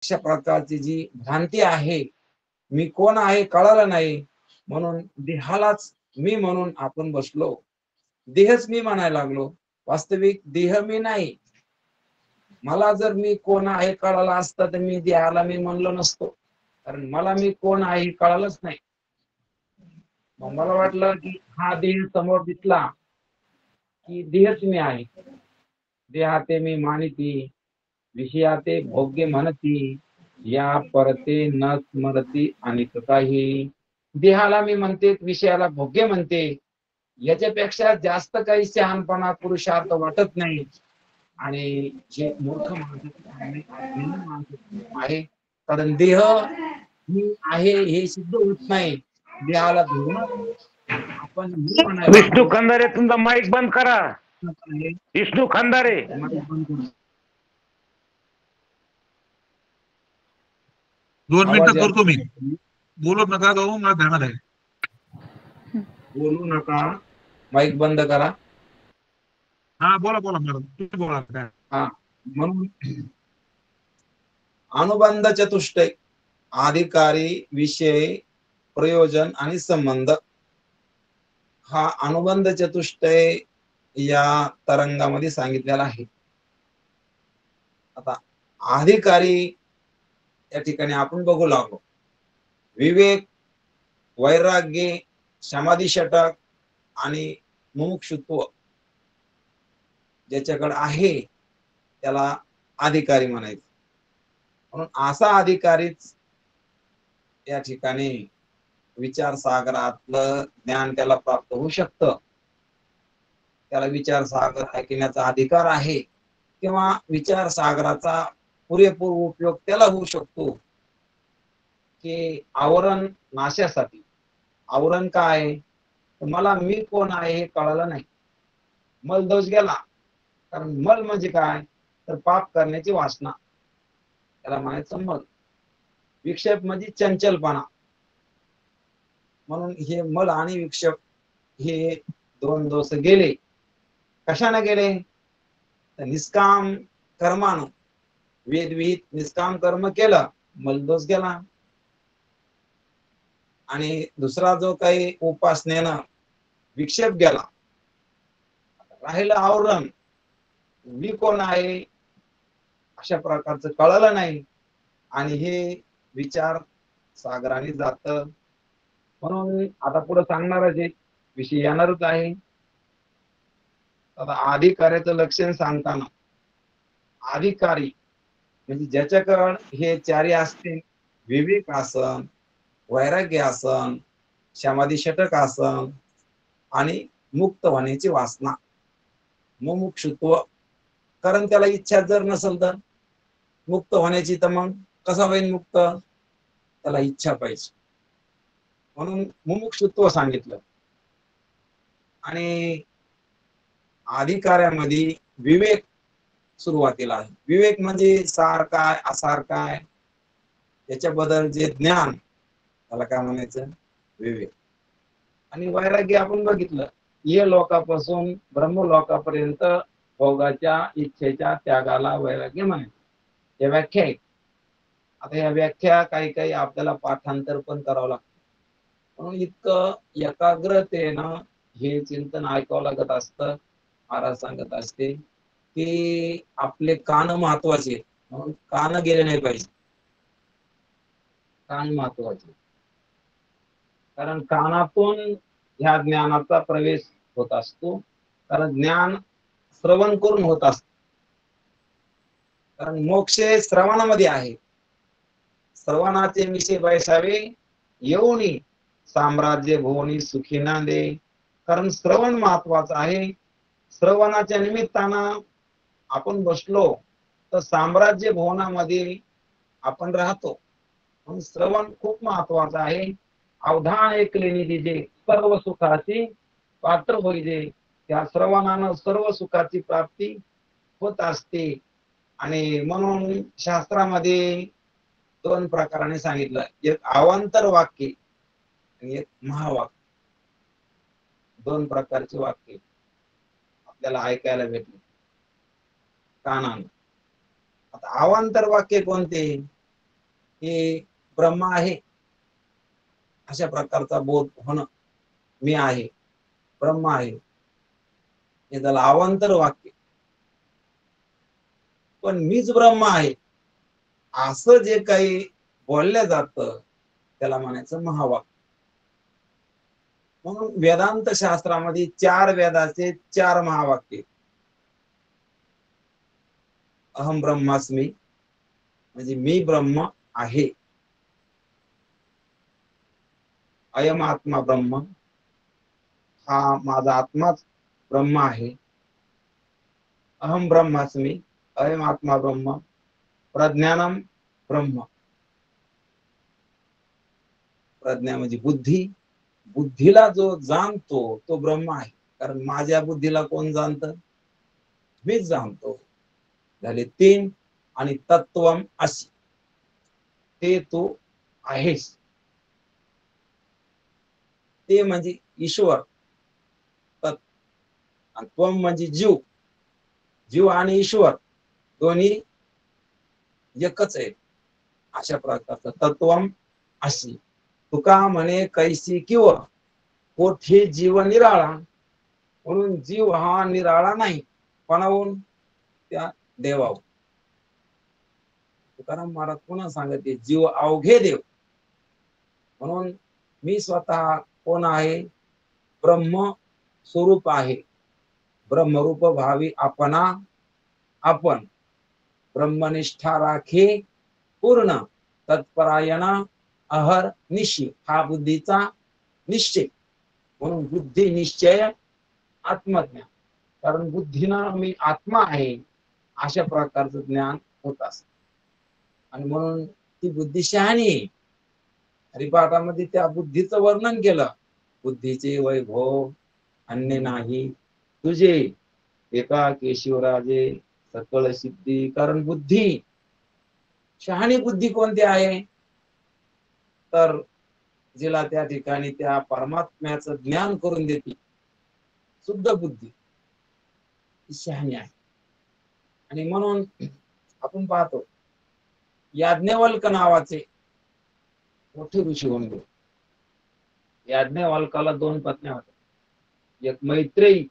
अशा प्रकारची जी भ्रांती आहे, मी कोण आहे कळालं नाही, म्हणून देहालाच मी म्हणून आपण बसलो. देहच मी म्हणायला लागलो. वास्तविक देह मी नाही. मला जर मी कोण आहे कळालं असतं तर मी देहाला मी म्हणलो नसतो, कारण मला मी कोण आहे हे कळालंच नाही. मग मला वाटलं की हा देह समोर दिसला की देहच मी आहे. देहाते मी मानिती, विषयाते भोग्य म्हणती, या परते न स्मरती अनेक काही. देहाला मी म्हणते, विषयाला भोग्य म्हणते, याच्यापेक्षा जास्त काही शहाणपणा पुरुषार्थ वाटत नाही. आणि जे मूर्ख माणूस आहे, कारण देह मी आहे हे सिद्ध होत नाही. देहाला धरून आपण मी म्हणायला विष्णू खंदारे तुमचा माईक बंद करा. विष्णू खंदारे दोन मिनिटं करतो मी. बोलू नका जाऊ, मला ध्यानात आहे. बोलू नका, माईक बंद करा. हा बोला बोला मॅडम, तुम्ही बोला. हा, म्हणून अनुबंध चतुष्टय, अधिकारी, विषय, प्रयोजन आणि संबंध, हा अनुबंध चतुष्टय या तरंगामध्ये सांगितलेला आहे. आता अधिकारी या ठिकाणी आपण बघू लागलो. विवेक, वैराग्य, समाधी षटक आणि मुमुक्षुत्व ज्याच्याकडे आहे त्याला अधिकारी म्हणायचं. म्हणून असा अधिकारीच या ठिकाणी विचार सागरातलं ज्ञान त्याला प्राप्त होऊ शकतं. त्याला विचार सागर ऐकण्याचा अधिकार आहे, किंवा विचार सागराचा पुरेपूर उपयोग त्याला होऊ शकतो की आवरण नाशासाठी. आवरण काय, मला मी कोण आहे हे कळालं नाही, मल दोष गेला. कारण मल म्हणजे काय, तर पाप करण्याची वासना, त्याला म्हणायचं मल. विक्षेप म्हणजे चंचलपणा. म्हणून हे मल आणि विक्षेप हे दोन दोष गेले. कशाने गेले, तर निष्काम कर्मानं, वेदविहित निष्काम कर्म केलं, मलदोष गेला. आणि दुसरा जो काही उपासनेनं विक्षेप गेला, राहिलं आवरण. मी कोण आहे अशा प्रकारचं कळलं नाही, आणि हे विचार सागराने जात. म्हणून आता पुढे सांगणारच आहे, विषय येणारच आहे. आता अधिकाऱ्याचं लक्षण सांगताना, अधिकारी म्हणजे ज्याच्याकडे हे चारी असते, विवेक आसन, वैराग्य आसन, समाधी षटक आसन आणि मुक्त होण्याची वासना, मुमुक्षुत्व. कारण त्याला इच्छा जर नसेल तर मुक्त होण्याची, तर मग कसा होईल मुक्त, त्याला इच्छा पाहिजे. म्हणून मुमुक्षुत्व सांगितलं. आणि अधिकाऱ्यामध्ये विवेक सुरुवातीला आहे. विवेक म्हणजे सार काय असार काय याच्याबद्दल जे ज्ञान, त्याला काय म्हणायचं, विवेक. आणि वैराग्य आपण बघितलं, ये लोकापासून ब्रह्मलोकापर्यंत भोगाच्या इच्छेच्या त्यागाला वैराग्य म्हणायचं. या व्याख्या आहे. आता या व्याख्या काही काही आपल्याला पाठांतर पण करावं लागतं. म्हणून इतकं एकाग्रतेनं हे चिंतन ऐकावं लागत असतं. महाराज सांगत असते की आपले कान महत्वाचे, म्हणून कान गेले नाही पाहिजे. कान महत्वाचे, कारण कानातून ह्या ज्ञानाचा प्रवेश होत असतो. कारण ज्ञान श्रवण करून होत असत. कारण मोक्ष श्रवणामध्ये आहे. श्रवणाचे विषय बैसावे येऊनी, साम्राज्य भुवनी सुखी ना दे. कारण श्रवण महत्वाचं आहे. श्रवणाच्या निमित्तानं आपण बसलो तर साम्राज्य भुवनामध्ये आपण राहतो. म्हणून श्रवण खूप महत्वाचं आहे. अवधान ऐकलेली दिजे सर्व सुखाची पात्र होईजे. त्या श्रवणानं सर्व सुखाची प्राप्ती होत असते. आणि म्हणून शास्त्रामध्ये दोन प्रकाराने सांगितलं, एक अवांतर वाक्य आणि एक महावाक्य. दोन प्रकारचे वाक्य आपल्याला ऐकायला भेटले कानानं. आता अवांतर वाक्य कोणते, हे ब्रह्म आहे अशा प्रकारचा बोध होणं, मी आहे, ब्रह्म आहे, हे त्याला अवांतर वाक्य. पण मीच ब्रह्म आहे असं जे काही बोललं जातं त्याला म्हणायचं महावाक्य. म्हणून वेदांत शास्त्रामध्ये 4 वेदाचे 4 महावाक्य. अहम ब्रह्मास्मी म्हणजे मी ब्रह्म आहे. अयम आत्मा ब्रह्म, हा माझा आत्माच ब्रह्म आहे. अहम ब्रह्मास्मी, अयम आत्मा ब्रह्म, प्रज्ञानम ब्रह्म. प्रज्ञा म्हणजे बुद्धी, बुद्धीला जो जाणतो तो ब्रह्म आहे. कारण माझ्या बुद्धीला कोण जाणतं? मीच जाणतो. झाले 3. आणि तत्वम असी, ते तू आहेस. ते म्हणजे ईश्वर, आणि त्वम म्हणजे जीव. जीव आणि ईश्वर दोन्ही एकच आहे. अशा प्रकारचं तत्वम अशी. तुका म्हणे कैसी किंवा कोठे जीव निराळा. म्हणून जीव हा निराळा नाही. कोणाहून? त्या देवाहून. तुकाराम महाराज पुन्हा सांगते जीव अवघे देव. म्हणून मी स्वतः कोण आहे? ब्रह्म स्वरूप आहे. ब्रह्मरूप भावी आपणा आपण. ब्रह्मनिष्ठा राखे पूर्ण, तत्परायणा अहर निशी. हा बुद्धीचा निश्चय. म्हणून बुद्धी निश्चय आत्मज्ञान. कारण बुद्धीनं मी आत्मा आहे अशा प्रकारचं ज्ञान होत असत. आणि म्हणून ती बुद्धी शहाणी आहे. हरिपाठामध्ये त्या बुद्धीचं वर्णन केलं. बुद्धीचे वैभव अन्य नाही तुझे, एका केशिवराजे सकळ सिद्धी. कारण बुद्धी, शहाणी बुद्धी कोणती आहे? तर जिला त्या ठिकाणी त्या परमात्म्याचं ज्ञान करून देते, शुद्ध बुद्धी शहाणी आहे. आणि म्हणून आपण पाहतो याज्ञवल्क नावाचे मोठे ऋषी होऊन गेले. याज्ञवल्काला 2 पत्न्या होत्या. एक मैत्रेयी,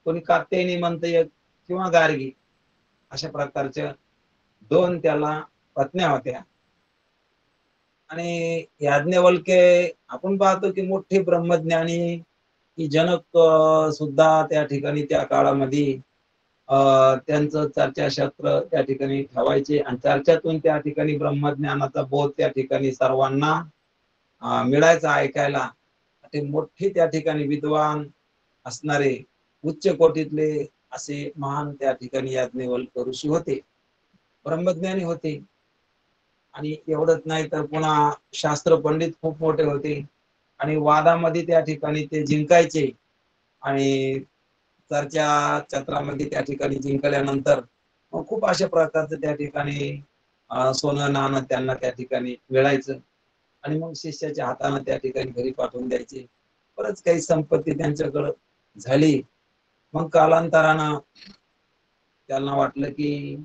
कोणी कात्यायनी म्हणतं, एक किंवा गार्गी. अशा प्रकारच्या 2 त्याला पत्न्या होत्या. आणि याज्ञवल्के आपण पाहतो की मोठे ब्रह्मज्ञानी, की जनक सुद्धा त्या ठिकाणी त्या काळामध्ये त्यांचं चर्चाशास्त्र त्या ठिकाणी ठेवायचे. आणि चर्चातून त्या ठिकाणी ब्रह्मज्ञानाचा बोध त्या ठिकाणी सर्वांना मिळायचा ऐकायला. ते मोठे त्या ठिकाणी विद्वान असणारे उच्च कोटीतले असे महान त्या ठिकाणी याज्ञवल्क ऋषी होते, ब्रह्मज्ञानी होते. आणि एवढंच नाही तर पुन्हा शास्त्र पंडित खूप मोठे होते. आणि वादामध्ये त्या ठिकाणी ते जिंकायचे. आणि चर्चा चक्रामध्ये त्या ठिकाणी जिंकल्यानंतर खूप अशा प्रकारचं त्या ठिकाणी सोनं नाणं त्यांना त्या ठिकाणी मिळायचं. आणि मग शिष्याच्या हाताने त्या ठिकाणी घरी पाठवून द्यायचे. बरंच काही संपत्ती त्यांच्याकडं झाली. मग कालांतरानं त्यांना वाटलं की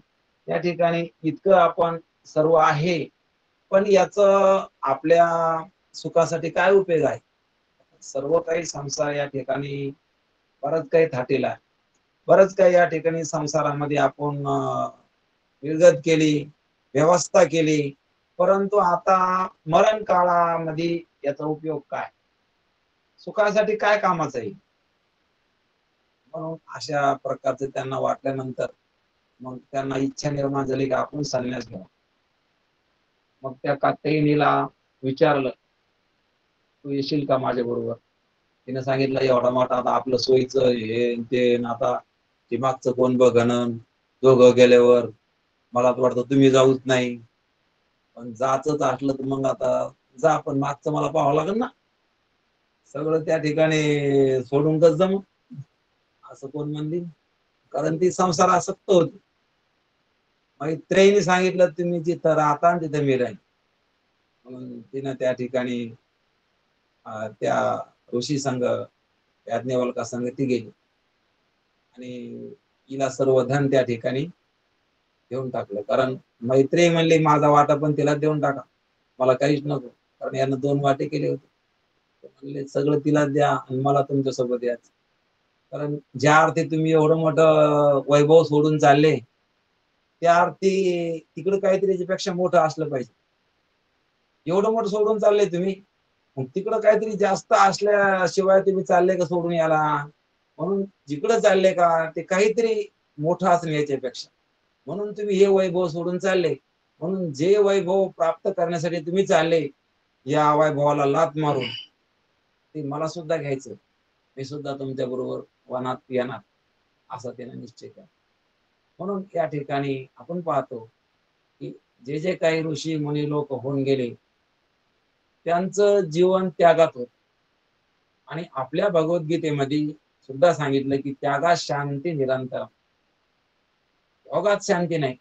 त्या ठिकाणी इतकं आपण सर्व आहे, पण याच आपल्या सुखासाठी काय उपयोग आहे? सर्व काही संसार या ठिकाणी बरंच काही थाटेला आहे. बरंच काही या ठिकाणी संसारामध्ये आपण विल्गत केली, व्यवस्था केली. परंतु आता मरण काळामध्ये याचा उपयोग काय? सुखासाठी काय कामाचं आहे? म्हणून अशा प्रकारचे त्यांना वाटल्यानंतर मग त्यांना इच्छा निर्माण झाली की आपण संन्यास घ्यावा. मग त्या कात्यायनीला विचारलं, तू येशील का माझ्या बरोबर? तिने सांगितलं एवढा मोठा आता आपलं सोयीचं हे ते, आता ते मागचं कोण बघणं, दोघं गेल्यावर मला तर वाटतं तुम्ही जाऊच नाही. पण जायचंच असलं तर मग आता जा, पण मागचं मला पाहावं लागेल ना. सगळं त्या ठिकाणी सोडून कसं जम, असं कोण म्हणली? कारण ती संसारासक्त होती. मैत्रेयीने सांगितलं तुम्ही जिथं राहता तिथे मी राहीन. म्हणून तिनं त्या ठिकाणी त्या ऋषी संघ, याज्ञवल्का संघ ती गेली. आणि तिला सर्व धन त्या ठिकाणी देऊन टाकलं. कारण मैत्री म्हणली माझा वाटा पण तिला देऊन टाका, मला काहीच नको. कारण यानं 2 वाटे केले होते. म्हणले सगळं तिला द्या आणि मला तुमच्यासोबत यायचं. कारण ज्या अर्थी तुम्ही एवढं मोठं वैभव सोडून चालले, त्या अर्थी तिकडे काहीतरी याच्यापेक्षा मोठं असलं पाहिजे. एवढं मोठं सोडून चालले तुम्ही, मग तिकडं काहीतरी जास्त असल्याशिवाय तुम्ही चालले का सोडून याला? म्हणून जिकडं चालले का ते काहीतरी मोठं असणं याच्यापेक्षा. म्हणून तुम्ही हे वैभव सोडून चालले. म्हणून जे वैभव प्राप्त करण्यासाठी तुम्ही चालले, या वैभवाला लाथ मारून, ते मला सुद्धा घ्यायचं. मी सुद्धा तुमच्या बरोबर वनात येणार, असा त्याने निश्चय केला. म्हणून या ठिकाणी आपण पाहतो की जे जे काही ऋषी मुनी लोक होऊन गेले, त्यांचं जीवन त्यागात होत. आणि आपल्या भगवद्गीतेमध्ये सुद्धा सांगितलं की त्यागात शांती निरंतर. भोगात शांती नाही,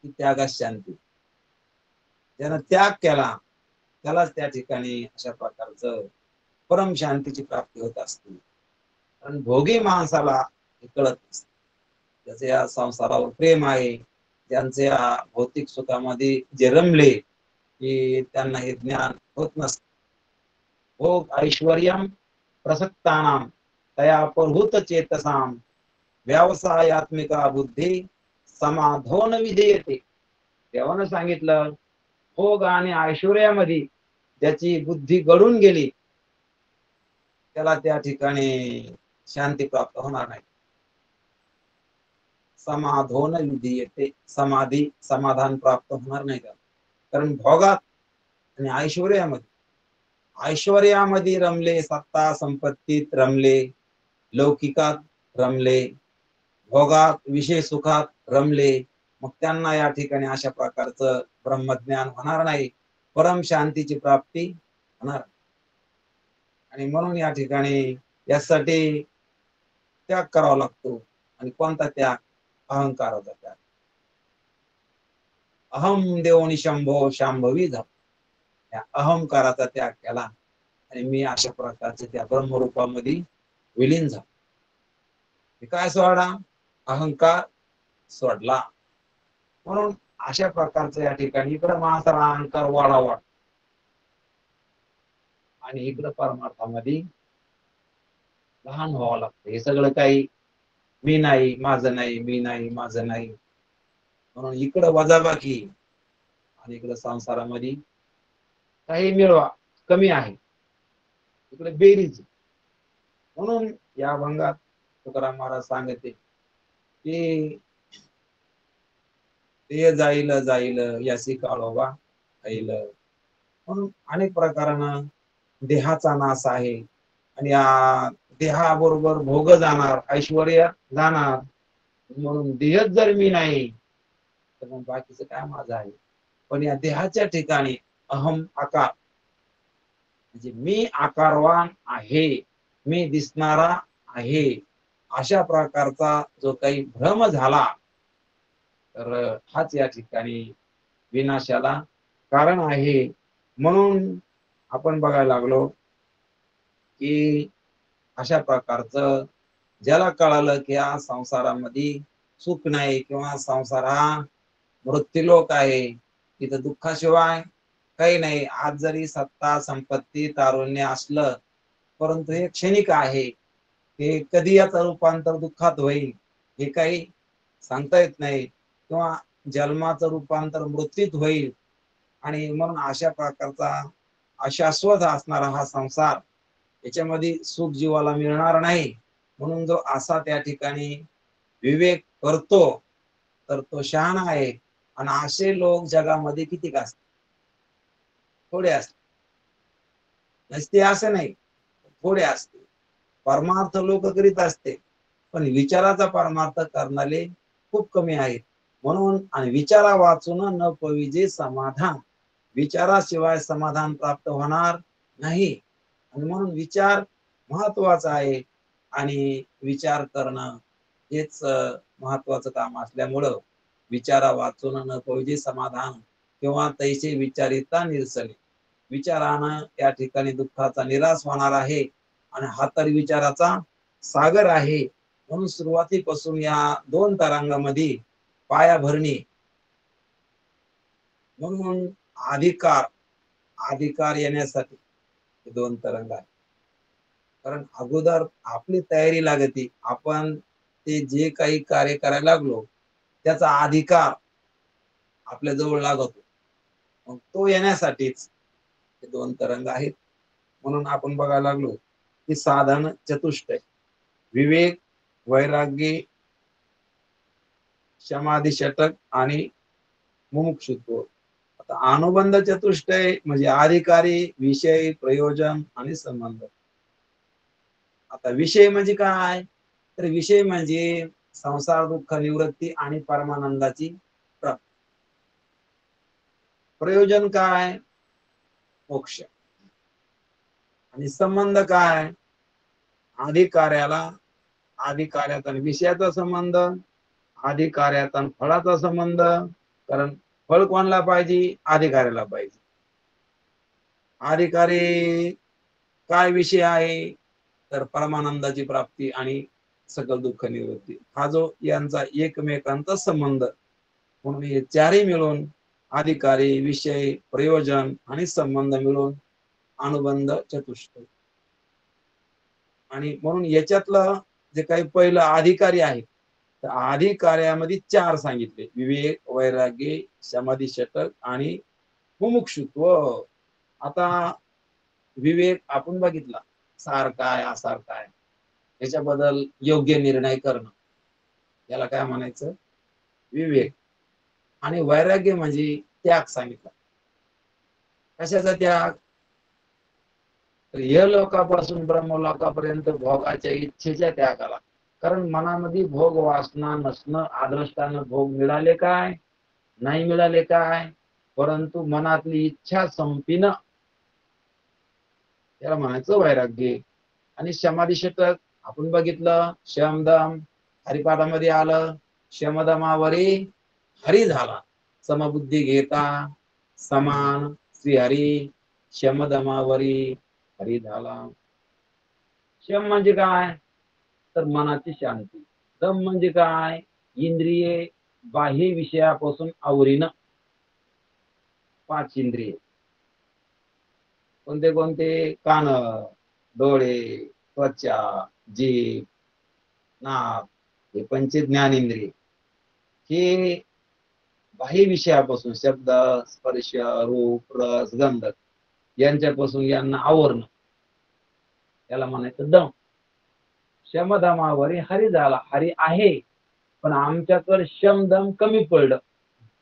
ती त्यागात शांती. ज्यानं त्याग केला त्यालाच त्या ठिकाणी अशा प्रकारचं परम शांतीची प्राप्ती होत असते. कारण भोगी माणसाला हे कळत नसतं. त्याचे या संसारावर प्रेम आहे, त्यांचे या भौतिक सुखामध्ये जे रमले की त्यांना हे ज्ञान होत नसतं. भोग ऐश्वर्यम प्रसक्तानाम तया परभूत चेतसाम व्यवसायात्मिका बुद्धी समाधोन विधेयते. देवानं सांगितलं भोग आणि ऐश्वर्यामध्ये ज्याची बुद्धी गळून गेली, त्याला त्या ठिकाणी शांती प्राप्त होणार नाही. समाधोन विधीयते, समाधी समाधान प्राप्त होणार नाही का? कारण भोगात आणि ऐश्वर्यामध्ये रमले, सत्ता संपत्तीत रमले, लौकिकात रमले, भोगात विषय सुखात रमले, मग त्यांना या ठिकाणी अशा प्रकारचं ब्रह्मज्ञान होणार नाही, परम शांतीची प्राप्ती होणार. आणि म्हणून या ठिकाणी यासाठी त्याग करावा लागतो. आणि कोणता त्याग? अहंकाराचा त्याग. अहम देवनी शंभो शांभवी झाला, त्या अहंकाराचा त्याग केला आणि मी अशा प्रकारचे त्या ब्रह्मरूपामध्ये विलीन झालो. काय सोडा? अहंकार सोडला. म्हणून अशा प्रकारचं या ठिकाणी इकडं माणसाला अहंकार वाढावा आणि इकडं परमार्थामध्ये लहान व्हावं लागतं. हे सगळं काही मी नाही, माझं नाही, मी नाही, माझं नाही. म्हणून इकडं वजाबाकी आणि इकडं संसारामध्ये काही मिळवा कमी आहे, इकडे बेरीज. म्हणून या भंगात तुकाराम महाराज सांगते की ते जाईल जाईल यासी काळोबा ऐल. म्हणून अनेक प्रकारानं देहाचा नाश आहे आणि या देहाबरोबर भोग जाणार, ऐश्वर्य जाणार. म्हणून देहच जर मी नाही तर मग बाकीचं काय माझं आहे? पण या देहाच्या ठिकाणी अहम आकार, म्हणजे मी आकारवान आहे, मी दिसणारा आहे, अशा प्रकारचा जो काही भ्रम झाला, तर हाच या ठिकाणी विनाशाला कारण आहे. म्हणून आपण बघायला लागलो की अशा प्रकारचं ज्याला कळालं की या संसारामध्ये सुख नाही किंवा संसार हा मृत्यूलोक आहे, तिथं दुःखाशिवाय काही नाही. आज जरी सत्ता संपत्ती तारुण्य असलं, परंतु हे क्षणिक आहे. हे कधी याचं रूपांतर दुःखात होईल हे काही सांगता येत नाही, किंवा जन्माचं रूपांतर मृत्यूत होईल. आणि म्हणून अशा प्रकारचा अशाश्वत असणारा हा संसार, याच्यामध्ये सुख जीवाला मिळणार नाही. म्हणून जो असा त्या ठिकाणी विवेक करतो तर तो शहाणा आहे. आणि असे लोक जगामध्ये किती असतात? थोडे असतात. नसते असं नाही, थोडे असते. परमार्थ लोक करीत असते, पण विचाराचा परमार्थ करणारे खूप कमी आहेत. म्हणून आणि विचारा वाचून न पविजे समाधान, विचाराशिवाय समाधान प्राप्त होणार नाही. आणि म्हणून विचार महत्वाचा आहे आणि विचार करणं हेच महत्वाचं काम असल्यामुळं विचारा वाचून न पविजे समाधान किंवा तैसे विचारिता निरसने, विचारानं या ठिकाणी दुःखाचा निराश होणार आहे. आणि हा तर विचाराचा सागर आहे. म्हणून सुरुवातीपासून या दोन तरंगामध्ये पायाभरणी म्हणून अधिकार येण्यासाठी हे दोन तरंग आहेत. कारण अगोदर आपली तयारी लागते, आपण ते जे काही कार्य करायला लागलो त्याचा अधिकार आपल्या जवळ लागतो, मग तो येण्यासाठीच हे दोन तरंग आहेत. म्हणून आपण बघायला लागलो की साधन चतुष्टय, विवेक, वैराग्य, समाधी षटक आणि मुमुक्षुत्व. आता अनुबंध चतुष्टय म्हणजे अधिकारी, विषय, प्रयोजन आणि संबंध. आता विषय म्हणजे काय, तर विषय म्हणजे संसार दुःख निवृत्ती आणि परमानंदाची प्राप्ती. प्रयोजन काय, मोक्ष. आणि संबंध काय, अधिकार्याला अधिकार्यात आणि विषयाचा संबंध, अधिकार्यात आणि फळाचा संबंध. कारण फळ कोणाला पाहिजे, अधिकार्याला पाहिजे. अधिकारी काय विषय आहे, तर परमानंदाची प्राप्ती आणि सकल दुःख निवृत्ती. हा जो यांचा एकमेकांचा संबंध, म्हणून हे चारही मिळून अधिकारी, विषय, प्रयोजन आणि संबंध मिळून अनुबंध चतुष्टय. आणि म्हणून याच्यातलं जे काही पहिलं अधिकारी आहे, तर अधिकार्यामध्ये चार सांगितले, विवेक, वैराग्य, समाधी षटक आणि मुमुक्षुत्व. आता विवेक आपण बघितला, सारखा आहे असारखा आहे, याच्याबद्दल योग्य निर्णय करणं, याला काय म्हणायचं, विवेक. आणि वैराग्य म्हणजे त्याग सांगितला. कशाचा त्याग, तर या लोकापासून ब्रह्मलोकापर्यंत भोगाच्या इच्छेच्या त्यागाला. कारण मनामध्ये भोग वासना नसणं, आदृष्टानं भोग मिळाले काय, नाही मिळाले काय, परंतु मनातली इच्छा संपिणं, याला म्हणायचं वैराग्य. आणि समाधी षटक आपण बघितलं, शमदम हरिपाठामध्ये आलं, शमदमावरी हरी झाला, समबुद्धी घेता समान श्रीहरी, शमदमावरी हरी झाला. शम म्हणजे काय, तर मनाची शांती. दम म्हणजे काय, इंद्रिये बाह्य विषयापासून आवरीनं. 5 इंद्रिये कोणते कोणते, कान, डोळे, त्वचा, जीभ, नाक, हे पंच ज्ञानेंद्रिय. हे बाह्य विषयापासून शब्द, स्पर्श, रूप, रस, गंध यांच्यापासून यांना आवरणं, याला म्हणायचं दम. शमदमावरी हरी झाला, हरी आहे पण आमच्याकडे शमदम कमी पडलं,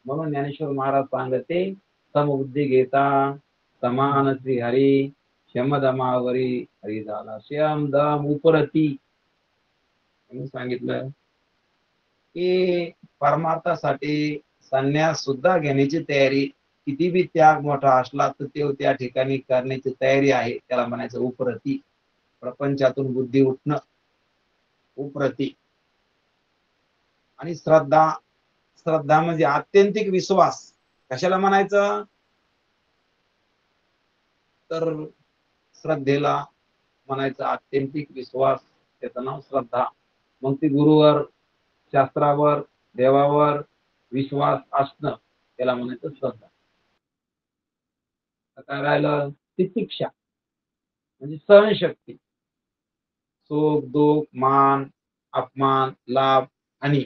म्हणून ज्ञानेश्वर महाराज सांगते, समबुद्धी घेता समान श्री हरी, शमदमावरी हरी झाला. शमदम उपरती म्हणून सांगितलं की परमार्थासाठी संन्यास सुद्धा घेण्याची तयारी, किती बी त्याग मोठा असला तर ते त्या ठिकाणी करण्याची तयारी आहे, त्याला म्हणायचं उपरती. प्रपंचातून बुद्धी उठणं, उपरती. आणि श्रद्धा, श्रद्धा म्हणजे आत्यंतिक विश्वास. कशाला म्हणायचं, तर श्रद्धेला म्हणायचं आत्यंतिक विश्वास, त्याचं नाव श्रद्धा. मग ती गुरुवर, शास्त्रावर, देवावर विश्वास असणं, त्याला म्हणायचं श्रद्धा. काय राहिलं, तितिक्षा म्हणजे सहनशक्ती. सुख दुःख, मान अपमान, लाभ हानी,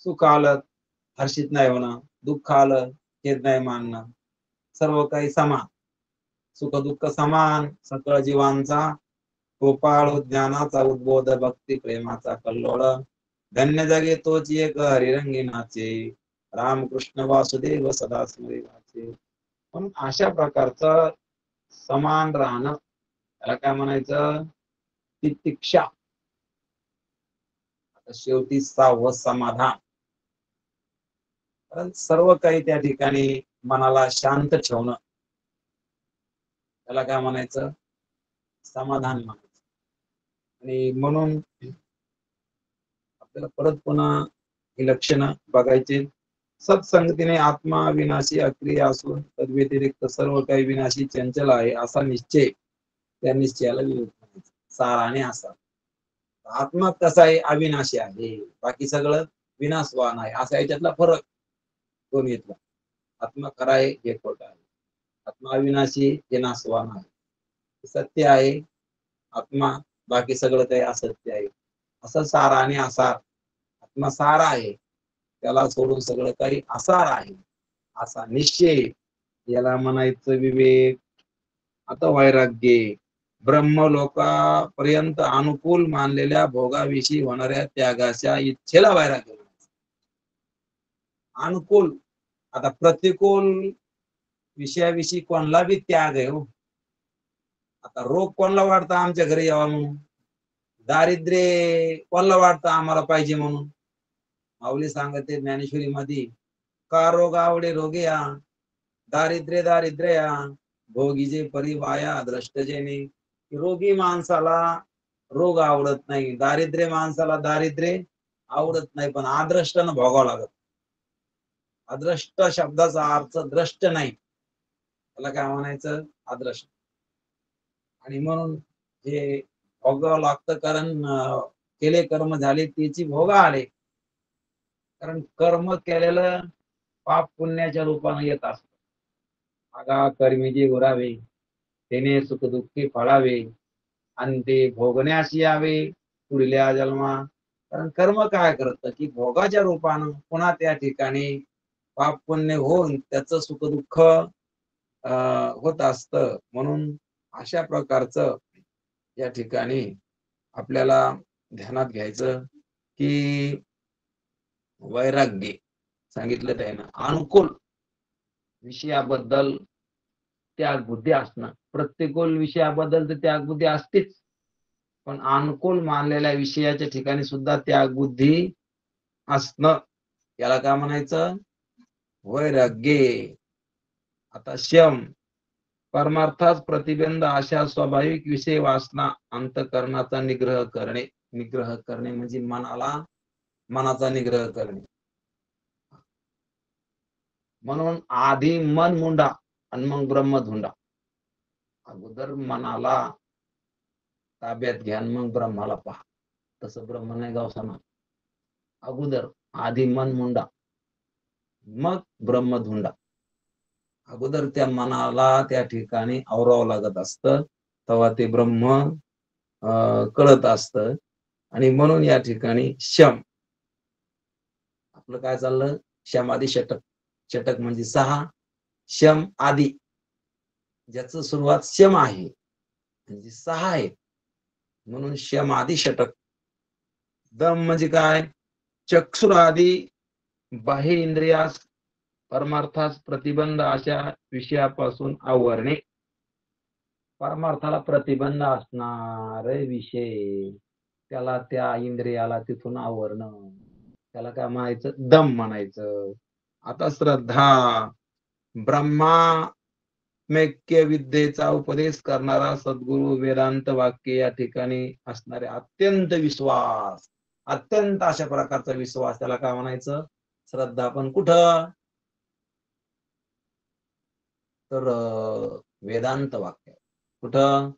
सुख आलं हर्षित नाही होणं, दुःख आलं खेद नाही मानणं, सर्व काही समान, सुख दुःख समान, सकळ जीवांचा गोपाळ, ज्ञानाचा उद्बोध, भक्ती प्रेमाचा कल्लोळ, धन्य जगे तोच एक हरिरंगी नाचे, रामकृष्ण वासुदेव सदा स्मरी वाचे. म्हणून अशा प्रकारचं समान राहणं, त्याला काय म्हणायचं, तितिक्षा. आता शेवटी 6वं समाधान. कारण सर्व काही त्या ठिकाणी मनाला शांत ठेवणं, त्याला काय म्हणायचं, समाधान म्हणायचं. आणि म्हणून आपल्याला परत पुन्हा ही लक्षणं बघायची. सत्संगतीने आत्मा विनाशी अक्रिय असून तद्व्यतिरिक्त सर्व काही विनाशी चंचल आहे, असा निश्चय, त्या निश्चयाला विरोध म्हणायचा. साराने असा आत्मा कसा आहे, अविनाशी आहे, बाकी सगळं विनाशवान आहे, असा याच्यातला फरक दोन्हीतला. आत्मा खरा आहे, हे खोटं आहे. आत्मा अविनाशी, हे नाशवान आहे, सत्य आहे आत्मा, बाकी सगळं काही असत्य आहे. असं सार आणि असार. आत्मा सार आहे, त्याला सोडून सगळं काही असार आहे, असा निश्चय, याला म्हणायचं विवेक. आता वैराग्य, ब्रह्मलोकापर्यंत अनुकूल मानलेल्या भोगाविषयी होणाऱ्या त्यागाच्या इच्छेला वैराग्य म्हणायचं. अनुकूल, आता प्रतिकूल विषयाविषयी कोणला बी त्याग आहे हो. आता रोग कोणला वाटतं आमच्या घरी यावा म्हणून, दारिद्र्य कोणला वाटतं आम्हाला पाहिजे म्हणून. माऊली सांगते ज्ञानेश्वरी मध्ये, का रोग आवडे रोगिया, दारिद्र्य दारिद्र्या, भोगीजे परिवाया द्रष्टजेने. रोगी माणसाला रोग आवडत नाही, दारिद्र्य माणसाला दारिद्र्य आवडत नाही, पण अद्रष्टानं भोगावं लागत. अद्रष्ट शब्दाचा अर्थ द्रष्ट नाही, त्याला काय म्हणायचं, अद्रष्ट. आणि म्हणून हे भोगावं लागतं, कारण केले कर्म झाले त्याची भोग आले. कारण कर्म केलेलं पाप पुण्याच्या रूपाने येत असत. आगा कर्मी जे उरावे, तेने सुख दुःखी फळावे, आणि ते भोगण्यास यावे पुढल्या जन्मा. कारण कर्म काय करतं की भोगाच्या रूपानं पुन्हा त्या ठिकाणी पाप पुण्य होऊन त्याचं सुख दुःख होत असतं. म्हणून अशा प्रकारचं या ठिकाणी आपल्याला ध्यानात घ्यायचं की वैराग्य सांगितलं त्यानं, अनुकूल विषयाबद्दल त्याग बुद्धी असणं. प्रतिकूल विषयाबद्दल तर त्याग बुद्धी असतेच, पण अनुकूल मानलेल्या विषयाच्या ठिकाणी सुद्धा त्याग बुद्धी असणं, याला काय म्हणायचं, वैराग्य. आता शम, परमार्थास प्रतिबंध अशा स्वाभाविक विषय वासना अंतःकरणाचा निग्रह करणे. निग्रह करणे म्हणजे मनाचा निग्रह करणे. म्हणून आधी मन मुंडा आणि मग ब्रह्म धुंडा. अगोदर मनाला ताब्यात घ्या मग ब्रह्माला पहा. तसं ब्रह्म नाही गावसाना. अगोदर आधी मन मुंडा मग ब्रह्म धुंडा. अगोदर त्या मनाला त्या ठिकाणी आवरावं लागत असतं, तेव्हा ते ब्रह्म कळत असतं. आणि म्हणून या ठिकाणी शम, आपलं काय चाललं, शमादी षटक. षटक म्हणजे 6, शम आदी, ज्याचं सुरुवात शम आहे म्हणजे 6 आहे, म्हणून शम आदी षटक. दम म्हणजे काय, चक्षुरादी बाह्य इंद्रियास परमार्थास प्रतिबंध अशा विषयापासून आवरणे. परमार्थाला प्रतिबंध असणार विषय, त्याला त्या इंद्रियाला तिथून आवरणं, त्याला काय म्हणायचं, दम म्हणायचं. आता श्रद्धा, ब्रह्मामेक्य विद्येचा उपदेश करणारा सद्गुरु वेदांत वाक्य या ठिकाणी असणारे अत्यंत विश्वास, अत्यंत अशा प्रकारचा विश्वास, त्याला काय म्हणायचं, श्रद्धा. पण कुठं, तर वेदांत वाक्य. कुठं,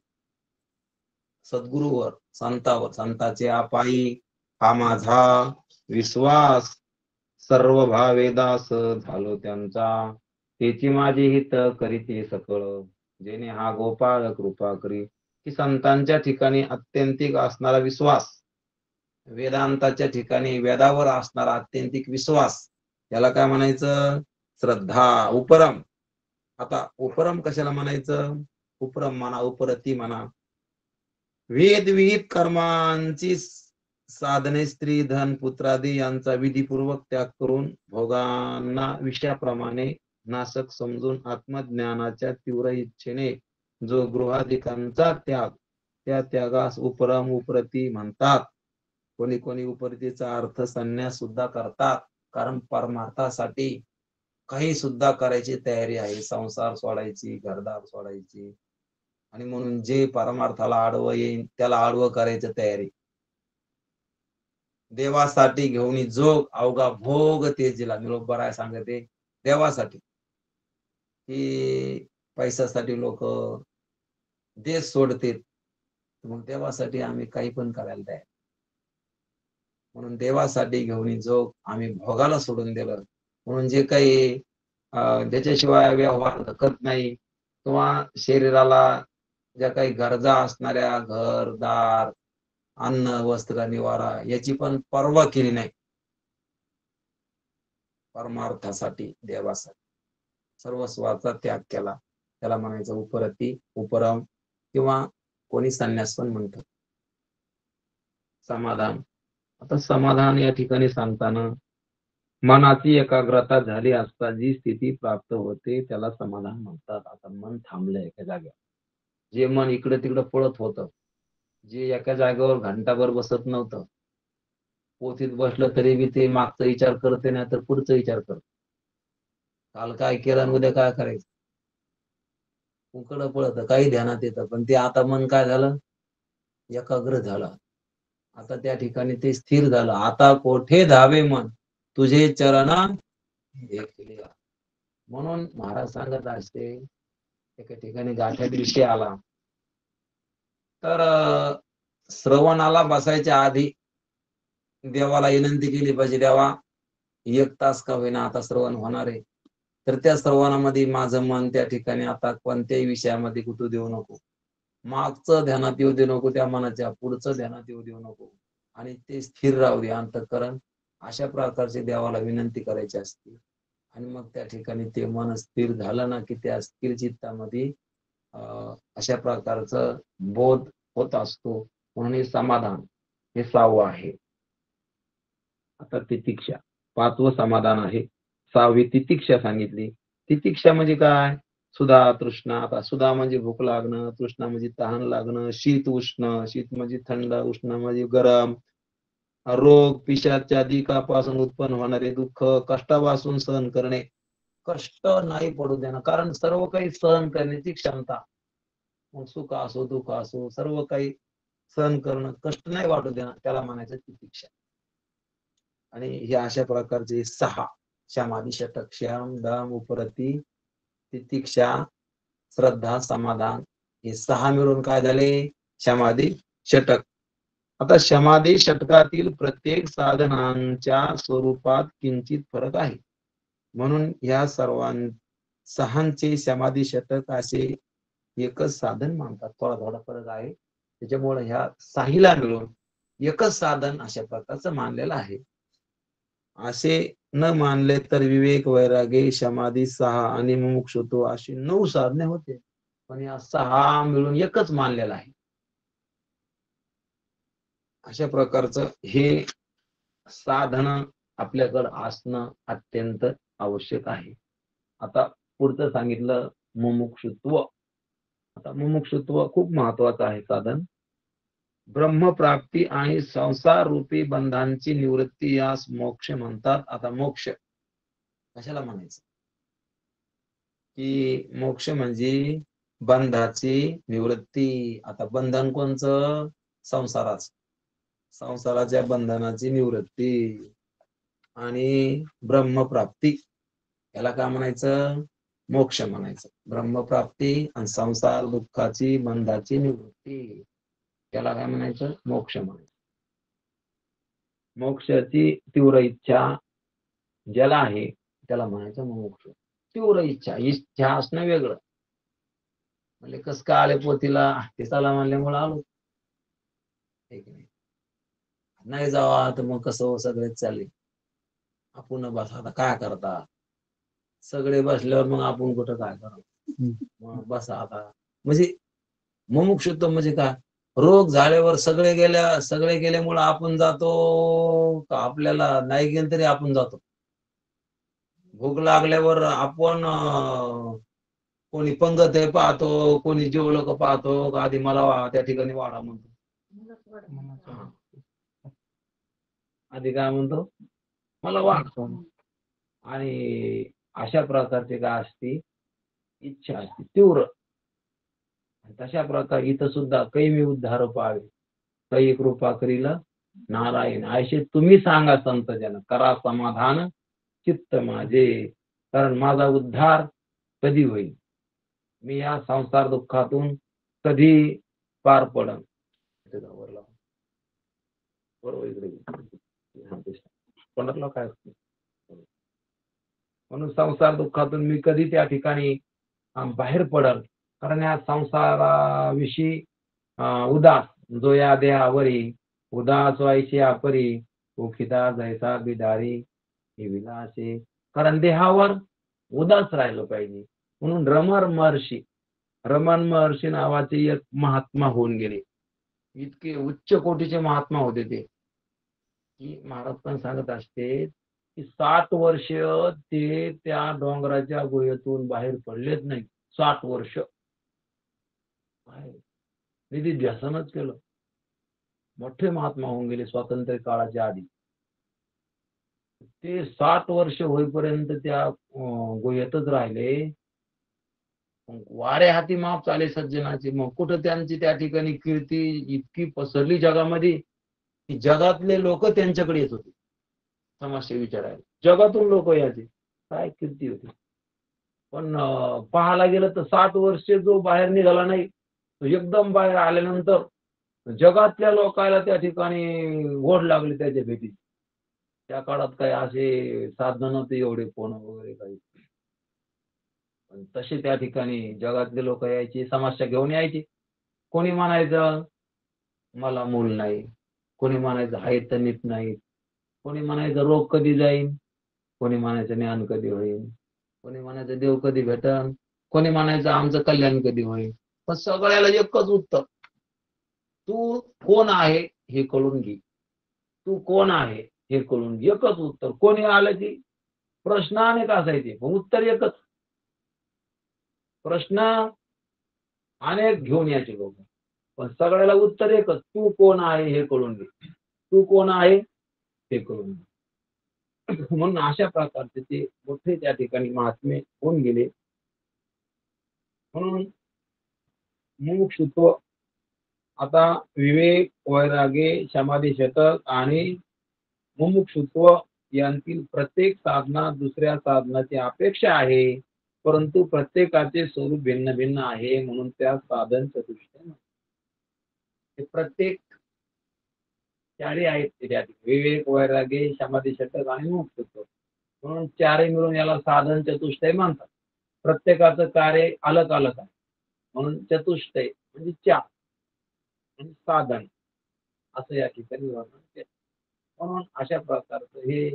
सद्गुरूवर, संतावर. संताचे पायी हा माझा विश्वास, सर्व भावेदास झालो त्यांचा, त्याची माझे हित करीते सकळ, जेणे हा गोपाळ कृपा करी. की संतांच्या ठिकाणी अत्यंतिक असणारा विश्वास, वेदांताच्या ठिकाणी वेदावर असणारा अत्यंतिक विश्वास, याला काय म्हणायचं, श्रद्धा. उपरम, आता उपरम कशाला म्हणायचं, उपरम म्हणा, उपरती म्हणा. वेद विहित कर्मांची साधने, स्त्री धन पुत्रादी यांचा विधीपूर्वक त्याग करून भोगांना विषयाप्रमाणे नाशक समजून आत्मज्ञानाच्या तीव्र इच्छेने जो गृहाधिकांचा त्याग, त्या त्यागास उपरम उपरती म्हणतात. कोणी कोणी उपरतीचा अर्थ संन्यास सुद्धा करतात, कारण परमार्थासाठी काही सुद्धा करायची तयारी आहे, संसार सोडायची, घरदार सोडायची. आणि म्हणून जे परमार्थाला आडवं येईल त्याला आडवं करायचं तयारी. देवासाठी घेऊन जोग अवघा भोग तेजीला. निरोबर आहे सांगते, देवासाठी. की पैशासाठी लोक देश सोडतील, मग देवासाठी आम्ही काही पण करायला तयार. म्हणून देवासाठी घेऊन जो आम्ही भोगाला सोडून दिलं, म्हणून जे काही ज्याच्याशिवाय व्यवहार धकत नाही किंवा शरीराला ज्या काही गरजा असणाऱ्या घरदार, अन्न, वस्त्र, निवारा याची पण पर्वा केली नाही. परमार्थासाठी, देवासाठी सर्वस्वाचा त्याग केला. त्याला म्हणायचं उपरती, उपरम किंवा कोणी संन्यास पण म्हणतात. समाधान. आता समाधान या ठिकाणी सांगताना मनाची एकाग्रता झाली असता जी स्थिती प्राप्त होते त्याला समाधान म्हणतात. आता मन थांबलंय एका जागेवर. जे मन इकडे तिकडे पळत होतं, जे एका जागेवर घंटाभर बसत नव्हतं, पोथीत बसलं तरी बी ते मागचा विचार करते नाही तर पुढचा विचार करते. काल काय केलं आणि उद्या काय करायचं, उकडं पळत काही ध्यानात येतं, पण ते आता मन काय झालं, एकाग्र झालं. आता त्या ठिकाणी ते स्थिर झालं. आता कोठे धावे मन तुझे चरण ऐकल्या. म्हणून महाराज सांगत असते, एका ठिकाणी गाठ्या दिवशी आला तर श्रवणाला बसायच्या आधी देवाला विनंती केली पाहिजे, देवा 1 तास का होईना आता श्रवण होणार आहे, तर त्या श्रवणामध्ये माझं मन त्या ठिकाणी आता कोणत्याही विषयामध्ये गुंतू देऊ नको. मागचं ध्यानात येऊ देऊ नको, त्या मनाच्या पुढचं ध्यानात येऊ देऊ नको, आणि ते स्थिर राहू दे अंतःकरण. अशा प्रकारची देवाला विनंती करायची असते. आणि मग त्या ठिकाणी ते मन स्थिर झालं ना की त्या स्थिर चित्तामध्ये अशा प्रकारचं बोध होत असतो. म्हणून हे समाधान हे 6वं आहे. आता तितिक्षा 5वं समाधान आहे. 6वी तितिक्षा सांगितली. तितिक्षा म्हणजे काय? सुधा, तृष्णा. आता सुधा म्हणजे भूक लागणं, तृष्णा म्हणजे तहान लागणं, शीत उष्ण, शीत म्हणजे थंड, उष्ण म्हणजे गरम, रोग, पिशाचादिकापासून उत्पन्न होणारे दुःख, कष्टापासून सहन करणे. कष्ट नाही पडू देणं, कारण सर्व काही सहन करण्याची क्षमता, मग सुख असो दुःख असो सर्व काही सहन करणं, कष्ट नाही वाटू देणं, त्याला म्हणायचं तितिक्षा. आणि हे अशा प्रकारचे 6 समाधी षटक, श्याम, दम, उपरती, तितिक्षा, श्रद्धा, समाधान हे 6 मिळून काय झाले? समाधी षटक. आता समाधी षटकातील प्रत्येक साधनांच्या स्वरूपात किंचित फरक आहे. म्हणून या सर्वां 6चे समाधी षटक असे एकच साधन मानतात. थोडा थोडा फरक आहे, त्याच्यामुळे ह्या 6ला मिळून एकच साधन अशा प्रकारचं मानलेलं आहे. असे न मानले तर विवेक, वैराग्य, समाधी 6 आणि मुमुक्षुत्व अशी 9 साधने होते, पण या 6 मिळून एकच मानलेलं आहे. अशा प्रकारचं हे साधन आपल्याकडे असणं अत्यंत आवश्यक आहे. आता पुढचं सांगितलं मुमुक्षुत्व. आता मुमुक्षुत्व खूप महत्वाचं आहे साधन. ब्रह्मप्राप्ती आणि संसार रूपी बंधांची निवृत्ती यास मोक्ष म्हणतात. आता मोक्ष कशाला म्हणायचं? की मोक्ष म्हणजे बंधाची निवृत्ती. आता बंधन कोणचं? संसाराचं. संसाराच्या बंधनाची निवृत्ती आणि ब्रह्मप्राप्ती, याला काय म्हणायचं? मोक्ष म्हणायचं. ब्रह्मप्राप्ती आणि संसार दुःखाची बंधाची निवृत्ती, त्याला काय म्हणायचं? मोक्ष म्हणायचं. मोक्षाची तीव्र इच्छा ज्याला आहे त्याला म्हणायचं मोक्ष. तीव्र इच्छा, इच्छा असणं वेगळं. म्हणजे कस काय आले पोथीला? ते चला म्हणल्यामुळे आलो. नाही जावा तर मग कसं सगळेच चालले, आपण बस आता काय करता, सगळे बसल्यावर मग आपण कुठं काय करावं, मग बसा आता. म्हणजे मुमुक्षुत्व म्हणजे काय? रोग झाल्यावर सगळे गेल्यामुळे आपण जातो का आपल्याला नाही गेलं तरी आपण जातो? भूक लागल्यावर आपण कोणी पंगत आहे पाहतो, कोणी जेवलं पाहतो का आधी मला त्या ठिकाणी वाढा म्हणतो? आधी काय म्हणतो? मला वाढतो. आणि अशा प्रकारचे काय असते? इच्छा असते तीव्र. तशा प्रकारे इथं सुद्धा कैमी उद्धार पावे, काही कृपा करील नारायण. असे तुम्ही सांगा संत जन, करा समाधान चित्त माझे, कारण माझा उद्धार कधी होईल, मी या संसार दुःखातून कधी पार पडन. बरोबर इकडे कोणाला काय असतं. म्हणून संसार दुःखातून मी कधी त्या ठिकाणी बाहेर पडल, कारण या संसाराविषयी उदास जो या देहावरी उदास व्हायची अपरी ओखिता जैसा बिदारी हे विलासे. कारण देहावर उदास राहिलं पाहिजे म्हणून रमण महर्षी नावाचे एक महात्मा होऊन गेले. इतके उच्च कोटीचे महात्मा होते ते, की महाराज पण सांगत असते की 60 वर्ष ते त्या डोंगराच्या गुहेतून बाहेर पडलेच नाही. 60 वर्ष निधी व्यसनच केलं. मोठे महात्मा होऊन गेले स्वातंत्र्य काळाच्या आधी. ते 60 वर्ष होईपर्यंत त्या गुहेतच राहिले. वारे हाती माप चाले सज्जनाची. मग कुठं त्यांची त्या ठिकाणी कीर्ती इतकी पसरली जगामध्ये की जगातले लोक त्यांच्याकडे येत होते समस्या विचारायला. जगातून लोक यायचे, काय कीर्ती होती. पण पाहायला गेलं तर 60 वर्ष जो बाहेर निघाला नाही, तो एकदम बाहेर आल्यानंतर जगातल्या लोकांना त्या ठिकाणी ओढ लागली त्याच्या भेटी. त्या काळात काय असे साधन नव्हते एवढे फोन वगैरे काही. पण तसे त्या ठिकाणी जगातले लोक यायचे, समस्या घेऊन यायचे. कोणी म्हणायचं मला मूल नाही, कोणी म्हणायचं आहे तर नीट नाही, कोणी म्हणायचं रोग कधी जाईल, कोणी म्हणायचं ज्ञान कधी होईल, कोणी म्हणायचं देव कधी भेटन, कोणी म्हणायचं आमचं कल्याण कधी होईल. पण सगळ्याला एकच उत्तर, तू कोण आहे हे कळून घे, तू कोण आहे हे कळून घे. एकच उत्तर. कोणी आलं की प्रश्न अनेक असायचे पण उत्तर एकच. प्रश्न अनेक घेऊन यायचे लोक, पण सगळ्याला उत्तर एकच, तू कोण आहे हे कळून घे, तू कोण आहे हे कळून घे. म्हणून अशा प्रकारचे ते मोठे त्या ठिकाणी महात्मे होऊन गेले. म्हणून मुमुक्षुत्व आता विवेक, वैराग्य, समाधी शतक आणि मुमुक्षुत्व यांतील प्रत्येक साधना दुसऱ्या साधनाची अपेक्षा आहे, परंतु प्रत्येकाचे स्वरूप भिन्न भिन्न आहे म्हणून त्या साधन चतुष्टय. प्रत्येक चारही आहेत त्याच्यात, विवेक, वैराग्य, समाधी शतक आणि मुमुक्षुत्व म्हणून चारही मिळून याला साधन चतुष्टय म्हणतात. प्रत्येकाचं कार्य अलग अलग आहे म्हणून चतुष्टय म्हणजे चार आणि साधन असं या ठिकाणी वर्णन केलं. म्हणून अशा प्रकारचं हे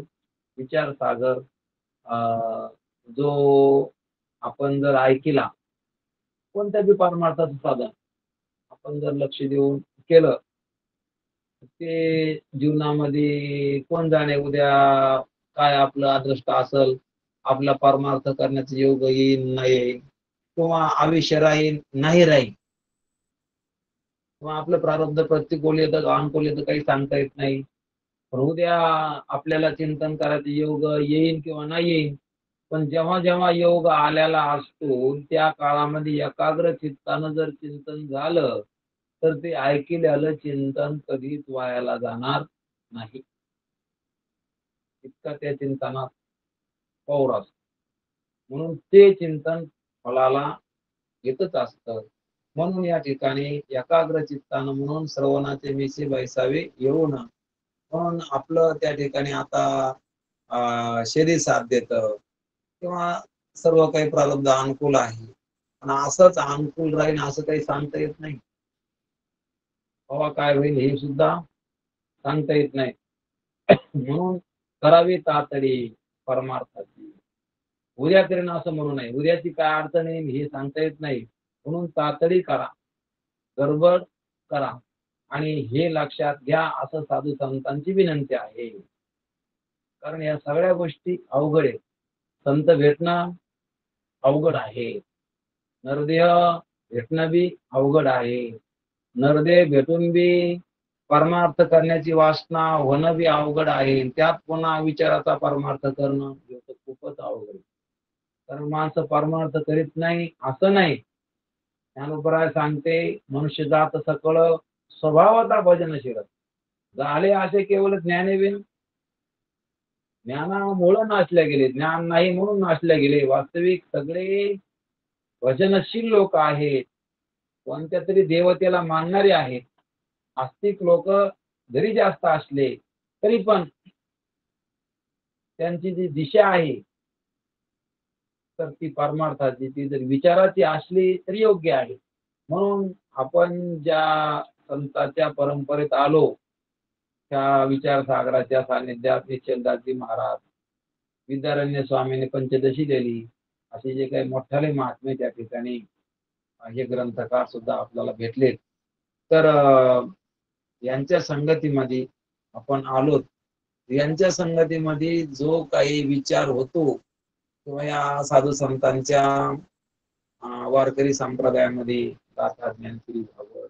विचारसागर जो आपण जर ऐकला, कोणत्या बी परमार्थाचं साधन आपण जर लक्ष देऊन केलं, ते जीवनामध्ये कोण जाणे उद्या काय आपलं अदृष्ट असेल, आपला परमार्थ करण्याचा योग येईल नाही येईल, किंवा आयुष्य राहील नाही राहील, किंवा आपलं प्रारब्ध प्रतिकूल येतं अनुकूल येतं काही सांगता येत नाही. पण उद्या आपल्याला चिंतन करायचं योग येईल किंवा नाही येईल. पण जेव्हा जेव्हा योग आलेला असतो त्या काळामध्ये एकाग्र चित्तानं जर चिंतन झालं तर ते ऐकलेलं चिंतन कधीच वायाला जाणार नाही. इतका त्या चिंतनात पौर असतो. म्हणून ते चिंतन फळाला येतच असतं. म्हणून या ठिकाणी एकाग्र चित्तानं म्हणून श्रवणाचे मिसे बैसावे येऊन, म्हणून आपलं त्या ठिकाणी आता शरीर साथ देतं किंवा सर्व काही प्रारब्ध अनुकूल आहे, पण असंच अनुकूल राहील असं काही सांगता येत नाही. केव्हा काय होईल हे सुद्धा सांगता येत नाही. म्हणून करावी तातडी परमार्थाची. उद्या करेन असं म्हणू नये, उद्याची काय अडचण येईल हे सांगता येत नाही. म्हणून तातडी करा, गडबड करा आणि हे लक्षात घ्या असं साधू संतांची विनंती आहे. कारण या सगळ्या गोष्टी अवघड आहेत. संत भेटणं अवघड आहे, नरदेह भेटणं बी अवघड आहे, नरदेह भेटून बी परमार्थ करण्याची वासना होणं बी अवघड आहे. त्यात पुन्हा विचाराचा परमार्थ करणं खूपच अवघड आहे. कारण माणसं परमार्थ करीत नाही असं नाही. ज्ञानोबराय सांगते मनुष्य जात सकळ स्वभावता भजनशील झाले असे केवळ ज्ञानेविन. ज्ञानामुळे नाचल्या गेले, ज्ञान नाही म्हणून नाचल्या गेले. वास्तविक सगळे भजनशील लोक आहेत, कोणत्या तरी देवतेला मानणारे आहेत. आस्तिक लोक जरी जास्त असले तरी पण त्यांची जी दिशा आहे तर ती परमार्थाची, ती जर विचाराची असली तरी योग्य आहे. म्हणून आपण ज्या संतांच्या परंपरेत आलो, त्या विचारसागराच्या सानिध्यात निश्चलदासजी महाराज, विद्यारण्य स्वामींनी पंचदशी दिली, असे जे काही मोठाले महात्मे त्या ठिकाणी हे ग्रंथकार सुद्धा आपल्याला भेटलेत. तर यांच्या संगतीमध्ये आपण आलोत. यांच्या संगतीमध्ये जो काही विचार होतो किंवा या साधू संतांच्या वारकरी संप्रदायामध्ये गाथा, ज्ञानश्री, भागवत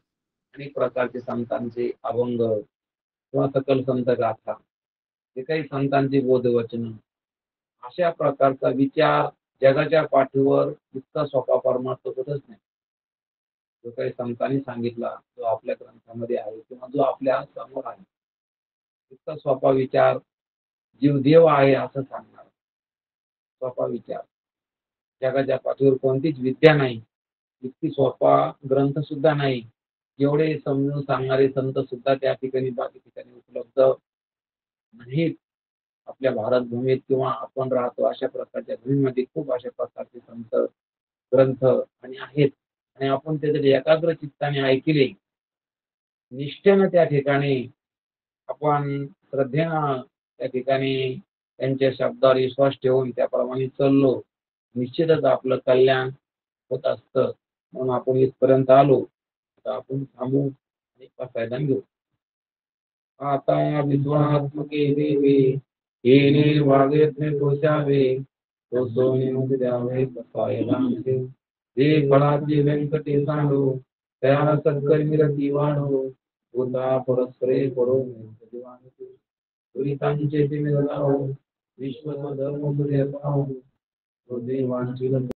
अनेक प्रकारचे संतांचे अभंग किंवा सकल संत गाथा, जे काही संतांची बोधवचन, अशा प्रकारचा विचार जगाच्या पाठीवर इतका सोपा परमार्थ कुठंच नाही. जो काही संतांनी सांगितला, जो आपल्या ग्रंथामध्ये आहे किंवा जो आपल्या समोर आहे, इतका सोपा विचार जीवदेव आहे असं सांगणार सोपा विचार. जगाच्या पाठीवर कोणतीच विद्या नाही, इतकी सोपा ग्रंथ सुद्धा नाही, जेवढे समजून सांगणारे संत सुद्धा त्या ठिकाणी बाकी ठिकाणी उपलब्ध नाहीत. आपल्या भारत भूमीत किंवा आपण राहतो अशा प्रकारच्या भूमीमध्ये खूप अशा प्रकारचे संत ग्रंथ आणि आहेत. आणि आपण ते जर एकाग्र चित्ताने ऐकले, निष्ठेनं त्या ठिकाणी आपण श्रद्धेनं त्या ठिकाणी त्यांच्या शब्दावर विश्वास ठेवून त्याप्रमाणे चाललो, निश्चितच आपलं कल्याण होत असतं. म्हणून आपण इथपर्यंत आलो, आता आपण थांबू आणि फायदा घेऊ. आता विद्वात्मके देवे येणे वागेत्ने तोषावे, तो सोने द्यावे कसायला जे फळाचे व्यंकटे सांडो, त्या सत्कर्मी रती वाढो, भूता परस्परे पडो दुरितांचे ते मिळावो, विश्व धर्म सूर्य पाहू, तो देवांची